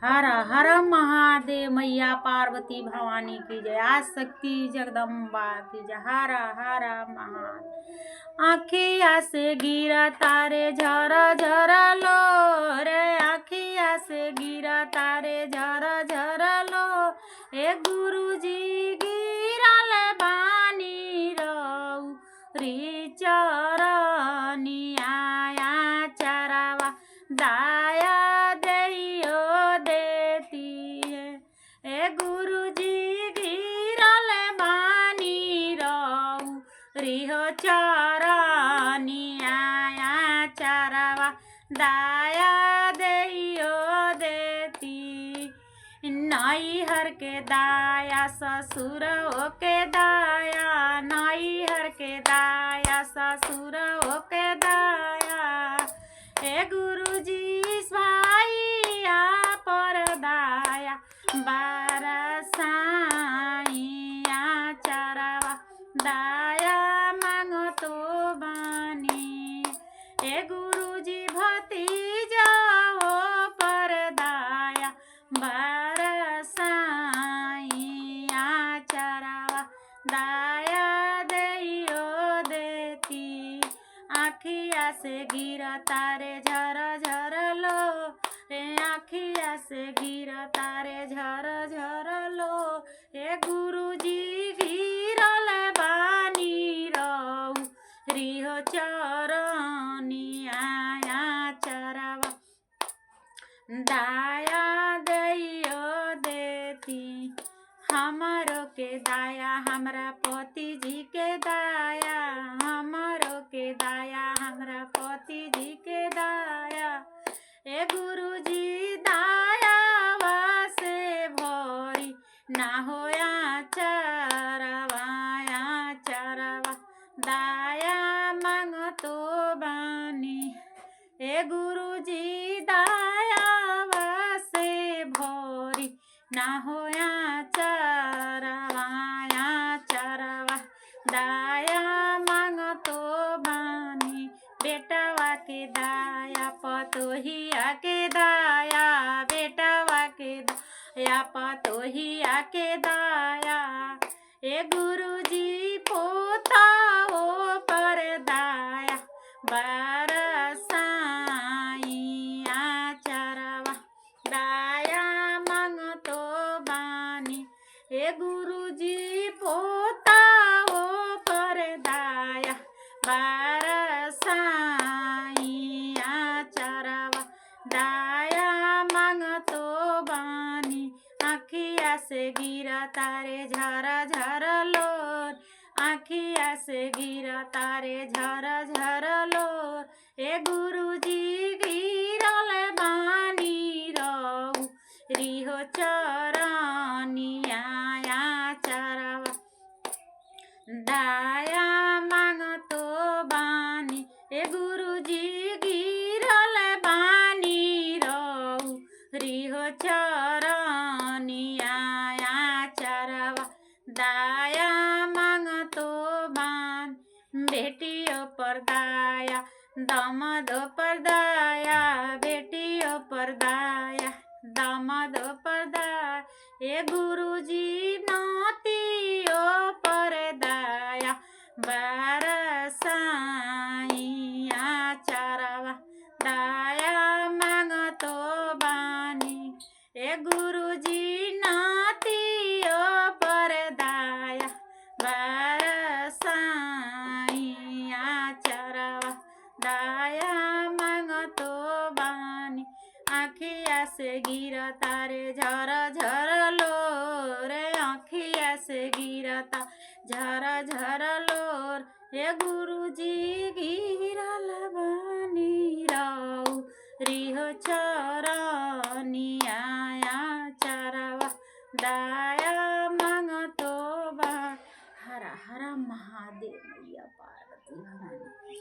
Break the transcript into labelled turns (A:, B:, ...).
A: हर हर महादेव। मैया पार्वती भवानी की जय। आदिशक्ति जगदम्बा की जय। हर हर महादेव। आँखिया से गिरा तारे झर झर लो रे, आँखिया से गिरा तारे झर झर लो। ए गुरुजी गिरल बानी रऊ री चरनिया चरवा दाया देइयो देती है। ए गुरुजी गिरल बानी रऊ रिहो चरनिया चरवा दाया देइयो देती। नैहर के दाया ससुर के दाया, नैहर के दाया ससुर के दाया। हे गुरुजी स्वाइया पर दाया बरसाइया चरवा दाया मांगो तो बानी। हे गुरुजी भतीजा हो पर दाया बरसाइया चरवा दाया देइयो देती। आँखिया से गिरा तारे झर झर लो रे, आँखिया से गिरा तारे झर झर लो। हे गुरुजी गिरल बानी रऊ रिहो चरनिया चरवा दाया देइयो देती। हमरो के दाया हमरा पति जी के दाया, हमरो के दाया हमरा पति जी के दाया। ए गुरुजी दाया वासे भरी ना होया चरवा चरवा दाया मांगो तो बानी। ए गुरुजी दाया वासे भरी ना होया चरवा चरवा दाया मांगो तो बानी। बेटवा के दाया पतोहिया के दाया, बेटवा के दाया पतोहिया के दाया। ए गुरुजी पोता ओ पर दाया बरसाइया चरवा दाया मांगो तो बानी। ए गुरुजी पोता ओ पर दाया बरसाइया चरवा दाया मांगो तो बानी। आँखिया से गिरा तारे झर झर लोर, आँखिया से गिरा तारे झर झर लोर। ए गुरुजी गिरल बानी रऊ रिहो चरनिया चरवा दाया मांगो तो बानी। ए गुरुजी गिरल बानी रऊ रिहो चरनिया चरवा दाया मांगो तो बान। बेटियों पर दाया दामादो पर दाया, बेटियों पर दाया दामादो पर दाया। ए गुरुजी नातियों पर दाया बरसाइया चरवा दाया मांगो तो बानी। ए गुरुजी नातियों पर दाया बरसाइया चरवा दाया मांगो तो बानी। आँखिया से गिरा तारे झर झर लो रे, आँखिया से गिरा झर झर लोर। हे गुरुजी गिरल बानी रऊ रिहो चरनिया चरवा दाया मांगो तो बा। हर हर महादेव। मैया पार्वती भवानी।